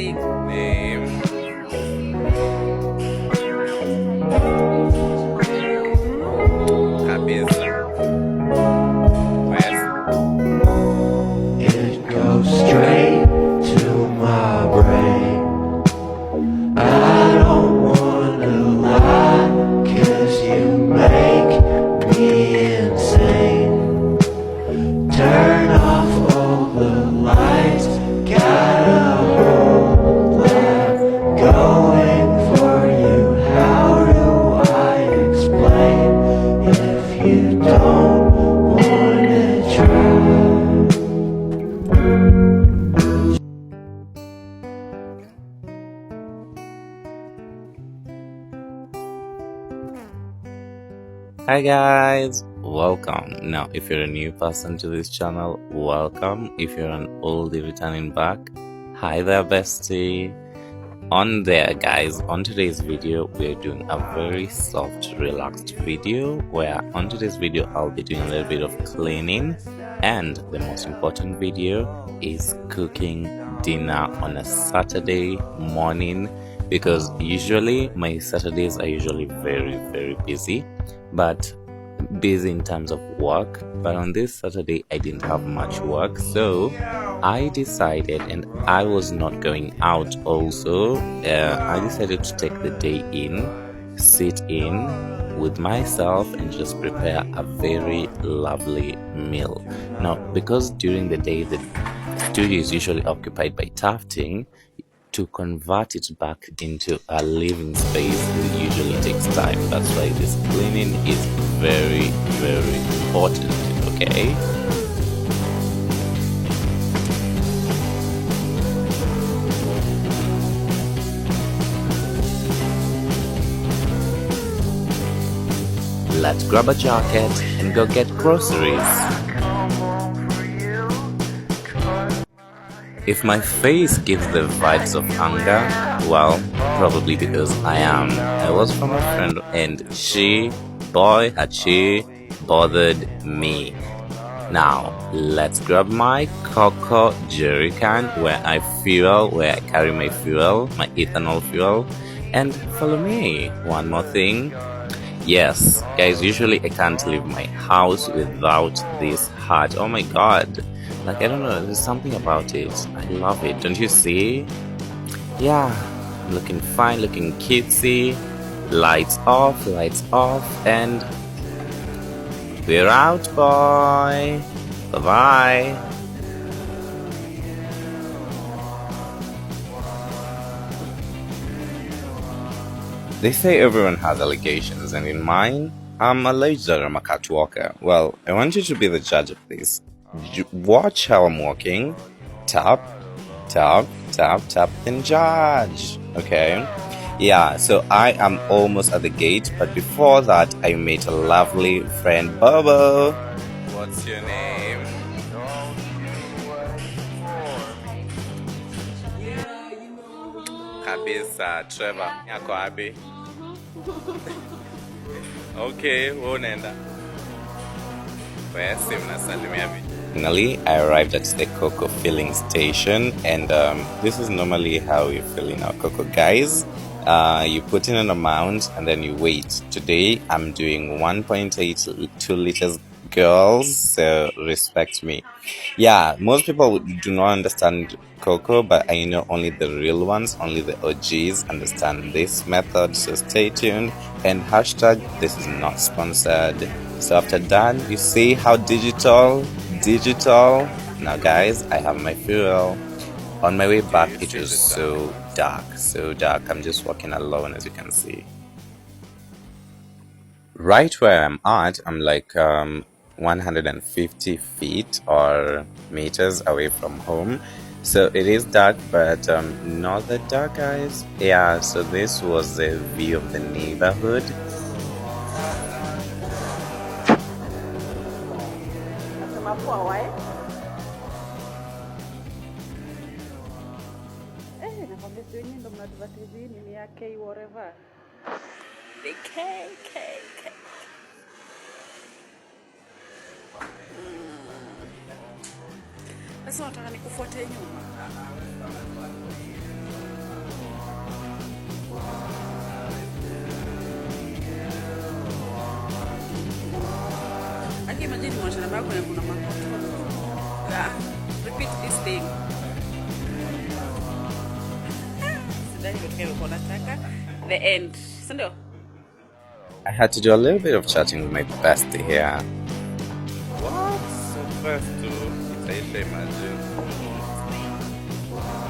thing. Name. Kabisa. West. It goes straight to my brain. I don't wanna lie, 'cause you make me insane. Turn off all the lights, gotta hold that going for you. How do I explain if you don't wanna try? Hi guys, welcome. Now if you're a new person to this channel, welcome. If you're an oldie returning back, hi there bestie. On today's video we're doing a very soft, relaxed video where on today's video I'll be doing a little bit of cleaning, and the most important video is cooking dinner on a Saturday morning, because usually my Saturdays are usually very busy, but busy in terms of work. But on this Saturday I didn't have much work, so I decided, and I was not going out also, I decided to take the day in, sit in with myself and just prepare a very lovely meal. Now because during the day the studio is usually occupied by tufting, to convert it back into a living space it usually takes time. That's why this cleaning is very important, okay? Let's grab a jacket and go get groceries. If my face gives the vibes of anger, well, probably because I was from a friend and she bothered me. Now, let's grab my cocoa jerry can where I carry my fuel, my ethanol fuel, and follow me. One more thing. Yes, guys, usually I can't leave my house without this hat. Oh my god. Like, I don't know, there's something about it. I love it. Don't you see? Yeah, I'm looking fine, looking cutesy. Lights off, and we're out, boy. Bye-bye. They say everyone has allegations, and in mine, I'm alleged that I'm a catwalker. Well, I want you to be the judge of this. Watch how I'm walking. Tap, tap, tap, tap, and judge. Okay? Yeah, so I am almost at the gate, but before that, I met a lovely friend, Bobo. What's your name? Kabisa, Trevor. Yako abi? Okay, unaenda. Wesi mnasalimia vipi? Finally, I arrived at the Coco filling station, and this is normally how you fill in our Coco, guys. You put in an amount and then you wait. Today I'm doing 1.82 liters, girls, so respect me. Yeah, most people do not understand Coco, but I know only the real ones, only the OGs understand this method, so stay tuned. And hashtag this is not sponsored. So after that, you see how digital. Now guys, I have my fuel. On my way back it was so dark. I'm just walking alone, as you can see. Right where I'm at, I'm like 150 feet or meters away from home, so it is dark, but not that dark, guys. Yeah, so this was the view of the neighborhood. The K. Sasa nataka nikufuate nyuma. imagine mwacha namba yako na kuna makoto. Repeat this thing. The end. Sindio? I had to do a little bit of chatting with my bestie here. What? So fast too. Imagine.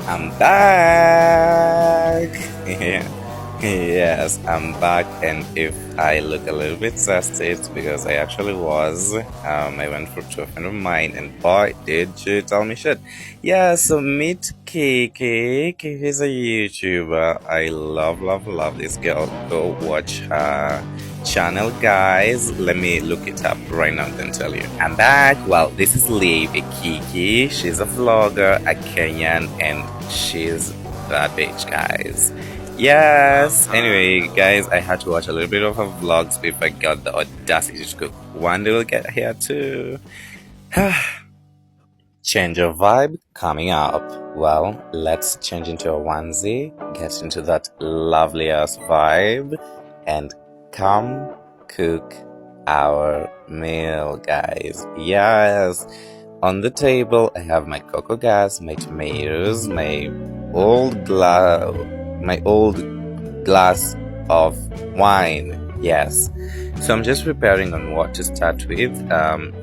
I'm back. Yeah. Yes, I'm back, and if I look a little bit sassy, it's because I actually was. I went to a friend of mine, and boy, did you tell me shit. Yeah, so meet Kiki. Kiki's a YouTuber. I love this girl. Go watch her channel, guys. Let me look it up right now and then tell you. I'm back. Well, this is Lady Kiki. She's a vlogger, a Kenyan, and she's that bitch, guys. Yes. Anyway, guys, I had to watch a little bit of her vlogs before I got the audacity to cook. One day we'll get here too. Change of vibe coming up. Well, let's change into a onesie, get into that lovely ass vibe, and come cook our meal, guys. Yes. On the table, I have my cocoa gas, my tomatoes, my old glass of wine. Yes. So I'm just preparing on what to start with.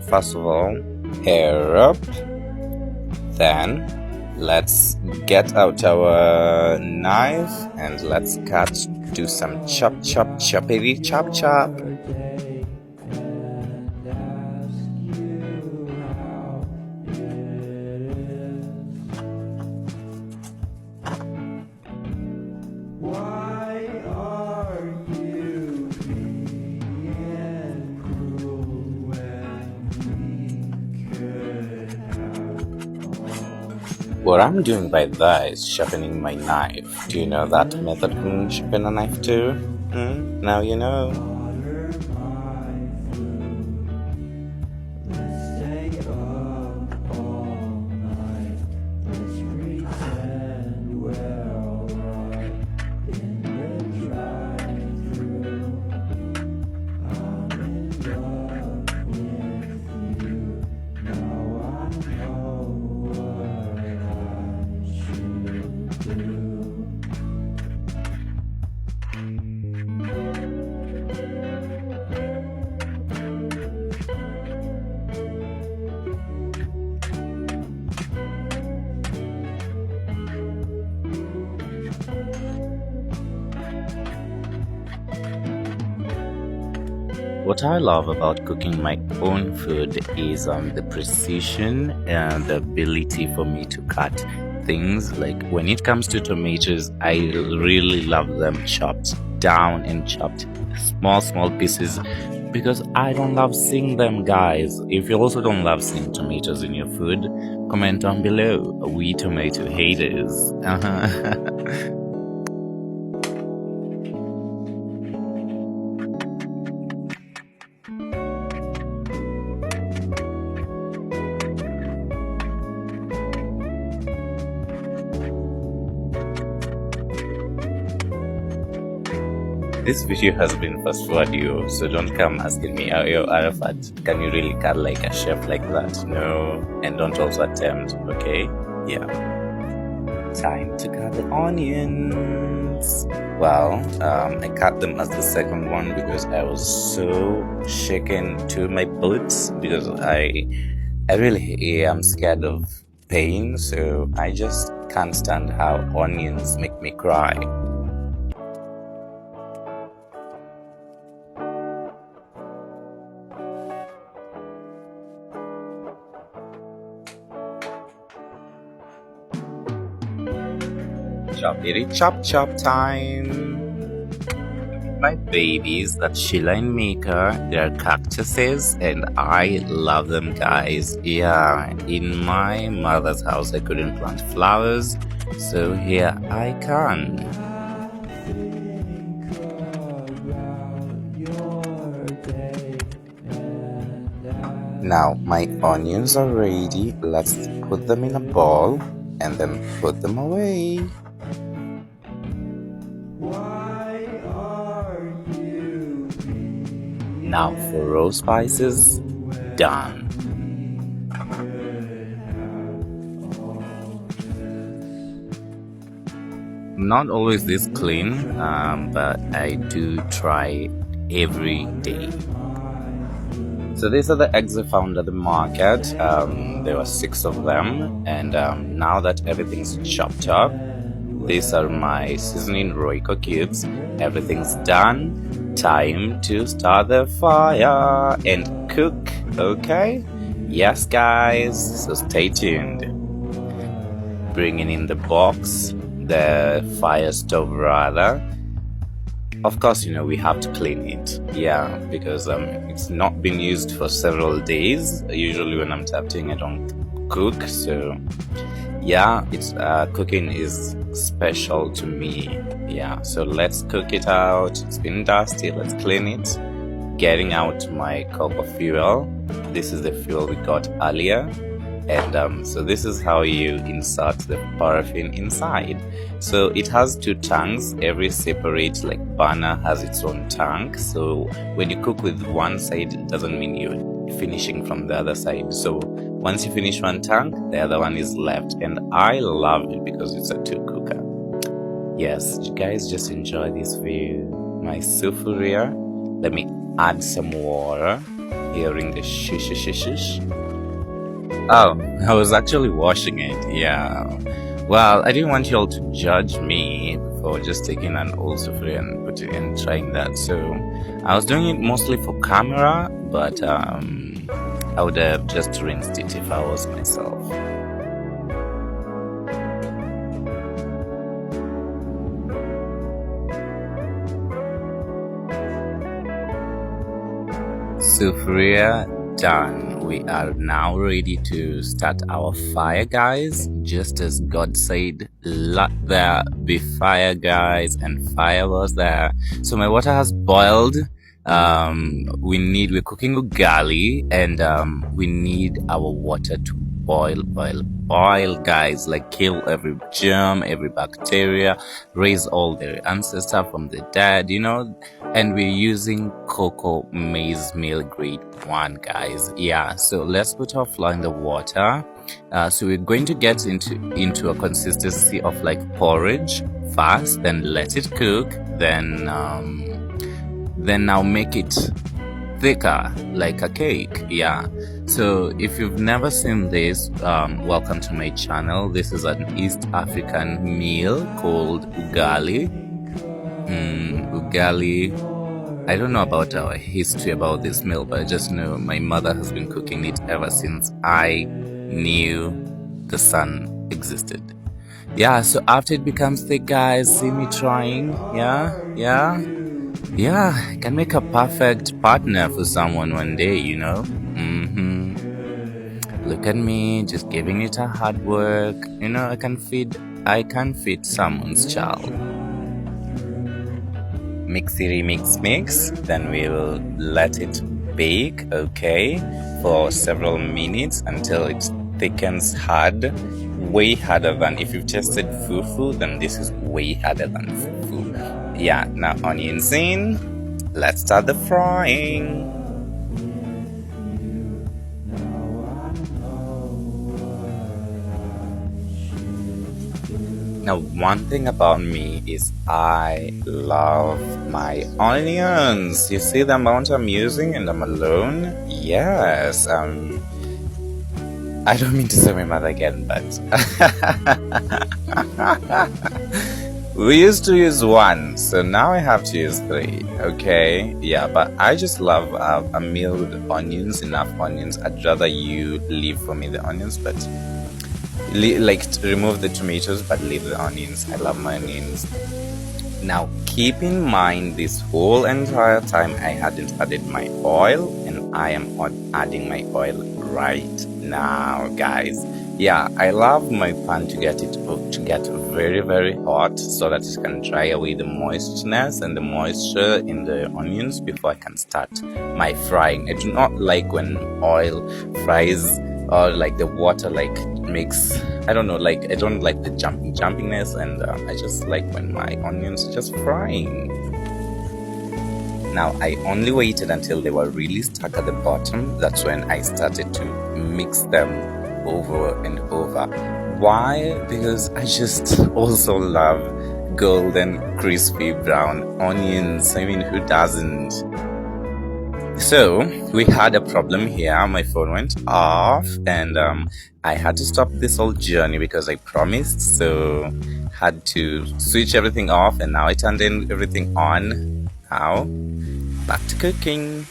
First of all, hair up. Then let's get out our knife and let's do some choppity chop. What I'm doing by that is sharpening my knife. Do you know that method can sharpen a knife too? Now you know. What I love about cooking my own food is the precision and the ability for me to cut things. Like when it comes to tomatoes, I really love them chopped down and chopped small pieces because I don't love seeing them, guys. If you also don't love seeing tomatoes in your food, comment down below. We tomato haters. This video has been fast forward you, so don't come asking me, yo, Arafat, can you really cut like a chef like that? No, and don't also attempt, okay? Yeah. Time to cut the onions. Well, I cut them as the second one because I was so shaken to my boots because I really am scared of pain, so I just can't stand how onions make me cry. Choppity chop time. My babies, that's Sheila and Mika, they're cactuses and I love them, guys. Yeah, in my mother's house I couldn't plant flowers, so here I can. Now my onions are ready. Let's put them in a bowl and then put them away. Now for raw spices, done. Not always this clean, but I do try every day. So these are the eggs I found at the market. There were 6 of them, and now that everything's chopped up, these are my seasoning Royco cubes. Everything's done. Time to start the fire and cook, okay? Yes, guys, so stay tuned. Bringing in the box, the fire stove rather. Of course, you know, we have to clean it, yeah, because it's not been used for several days. Usually when I'm tapping, I don't cook, so yeah, it's cooking is special to me. Yeah, so let's cook it out. It's been dusty, let's clean it. Getting out my cocoa fuel. This is the fuel we got earlier, and so this is how you insert the paraffin inside. So it has 2 tanks. Every separate like burner has its own tank, so when you cook with one side, it doesn't mean you're finishing from the other side. So once you finish one tank, the other one is left, and I love it because it's a 2 cooker. Yes, you guys just enjoy this view. My sufuria. Let me add some water. Hearing the shish shish shish. Oh, I was actually washing it. Yeah. Well, I didn't want you all to judge me for just taking an old sufuria and putting and trying that. So I was doing it mostly for camera, but I would have just rinsed it if I was myself. Sufuria done. We are now ready to start our fire, guys. Just as God said, let there be fire, guys, and fire was there. So my water has boiled. We're cooking ugali, and we need our water to boil, guys, like kill every germ, every bacteria, raise all their ancestor from the dead, you know. And we're using cocoa maize meal grade 1, guys. Yeah, so let's put our flour in the water. So we're going to get into a consistency of like porridge first, then let it cook, then now make it thicker like a cake. Yeah, so if you've never seen this, welcome to my channel. This is an East African meal called ugali. Ugali, I don't know about our history about this meal, but I just know my mother has been cooking it ever since I knew the sun existed. Yeah, so after it becomes thick, guys, see me trying. Yeah, I can make a perfect partner for someone one day, you know. Look at me, just giving it a hard work. You know, I can feed someone's child. Mixy mix. Then we will let it bake, okay, for several minutes until it thickens hard. Way harder than if you've tasted fufu, then this is way harder than fufu. Yeah, now onions in. Let's start the frying. Now, one thing about me is I love my onions. You see the amount I'm using and I'm alone? Yes, I don't mean to say my mother again, but we used to use 1, so now I have to use 3, okay? Yeah, but I just love a meal with onions, enough onions. I'd rather you leave for me the onions, but remove the tomatoes, but leave the onions. I love my onions. Now, keep in mind this whole entire time I hadn't added my oil, and I am adding my oil right now, guys. Yeah, I love my pan to get very, very hot so that it can dry away the moistness and the moisture in the onions before I can start my frying. I do not like when oil fries or like the water like makes, I don't know, like I don't like the jumpiness, and I just like when my onions are just frying. Now I only waited until they were really stuck at the bottom. That's when I started to mix them over and over. Why? Because I just also love golden crispy brown onions. I mean, who doesn't? So we had a problem here. My phone went off and I had to stop this whole journey because I promised, so had to switch everything off, and now I turned everything on. Now back to cooking.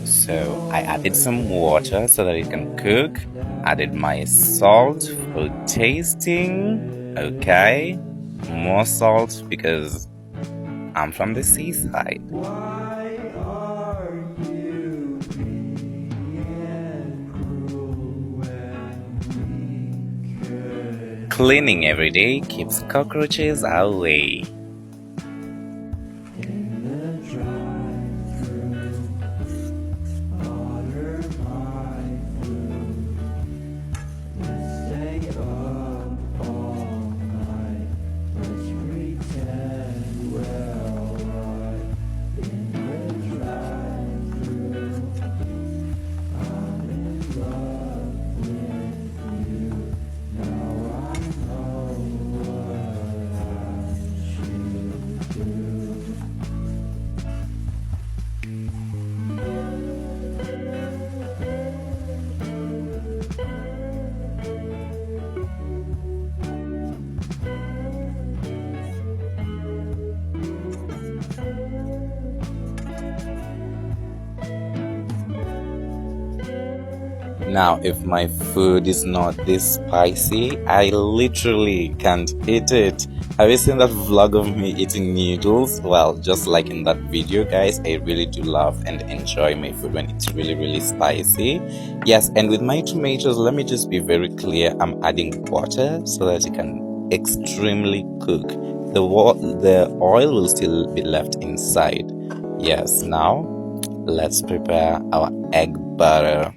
So I added some water so that it can cook. Added my salt for tasting. Okay, more salt because I'm from the seaside. Why are you being cruel when we could? Cleaning every day keeps cockroaches away. In the drive-thru, order my food. Let's stay up all night. Let's pretend we're alright. In the drive-thru, I'm in love with you. Now I know what I should do. Now, if my food is not this spicy, I literally can't eat it. Have you seen that vlog of me eating noodles? Well, just like in that video, guys, I really do love and enjoy my food when it's really spicy. Yes, and with my tomatoes, let me just be very clear, I'm adding water so that it can extremely cook. The oil will still be left inside. Yes, now let's prepare our egg butter.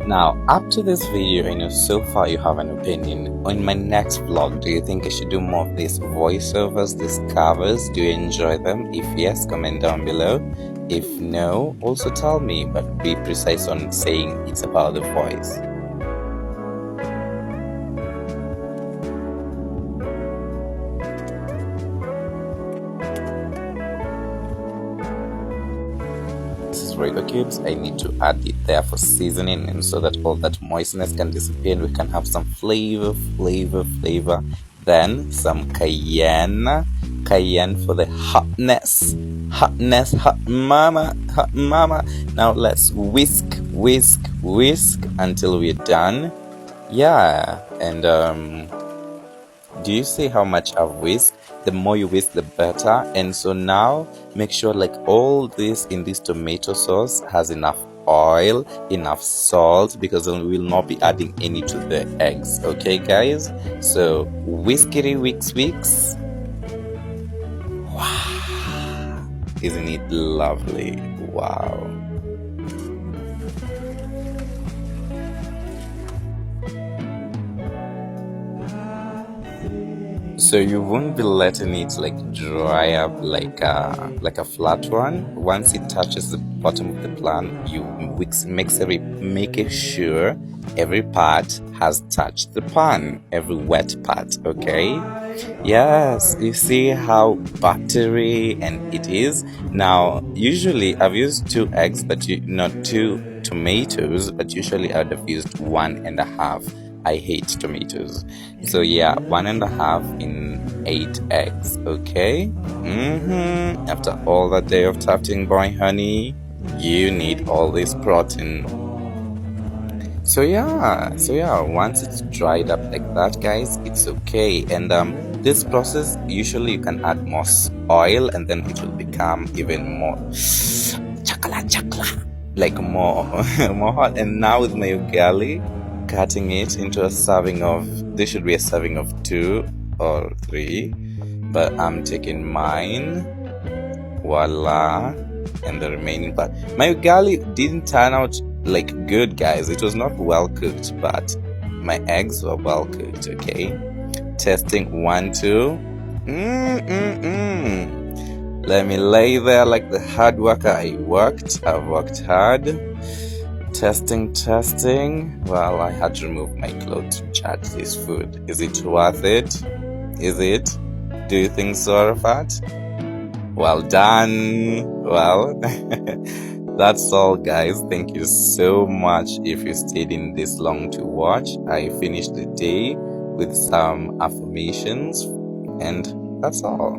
Now, up to this video, I know so far you have an opinion. In my next vlog, do you think I should do more of these voiceovers, these covers? Do you enjoy them? If yes, comment down below. If no, also tell me, but be precise on saying it's about the voice. Rainbow cubes, I need to add it there for seasoning, and so that all that moistness can disappear and we can have some flavor. Then some cayenne for the hotness, hot mama. Now let's whisk until we're done. Yeah, and do you see how much I've whisked? The more you whisk, the better. And so now make sure like all this in this tomato sauce has enough oil, enough salt, because then we will not be adding any to the eggs. Okay, guys? So whiskity wicks. Wow, isn't it lovely? Wow. So you won't be letting it like dry up like a flat one. Once it touches the bottom of the pan, you make sure every part has touched the pan, every wet part. Okay? Yes, you see how buttery and it is. Now, usually I've used 2 eggs, but not 2 tomatoes, but usually I'd have used 1.5. I hate tomatoes. So yeah, 1.5 in 8 eggs. Okay. After all that day of tufting boy honey, you need all this protein. So yeah, once it's dried up like that, guys, it's okay. And this process, usually you can add more oil and then it will become even more chakla, like more more hot. And now with my ugali, cutting it into a serving of, this should be a serving of 2 or 3, but I'm taking mine, voila, and the remaining part. My ugali didn't turn out like good, guys. It was not well cooked, but my eggs were well cooked. Okay, testing 1 2. Let me lay there like the hard worker I've worked hard. Testing. Well, I had to remove my clothes to charge this food. Is it worth it? Is it? Do you think so, Arafat? Well done. Well, that's all, guys. Thank you so much if you stayed in this long to watch. I finished the day with some affirmations, and that's all.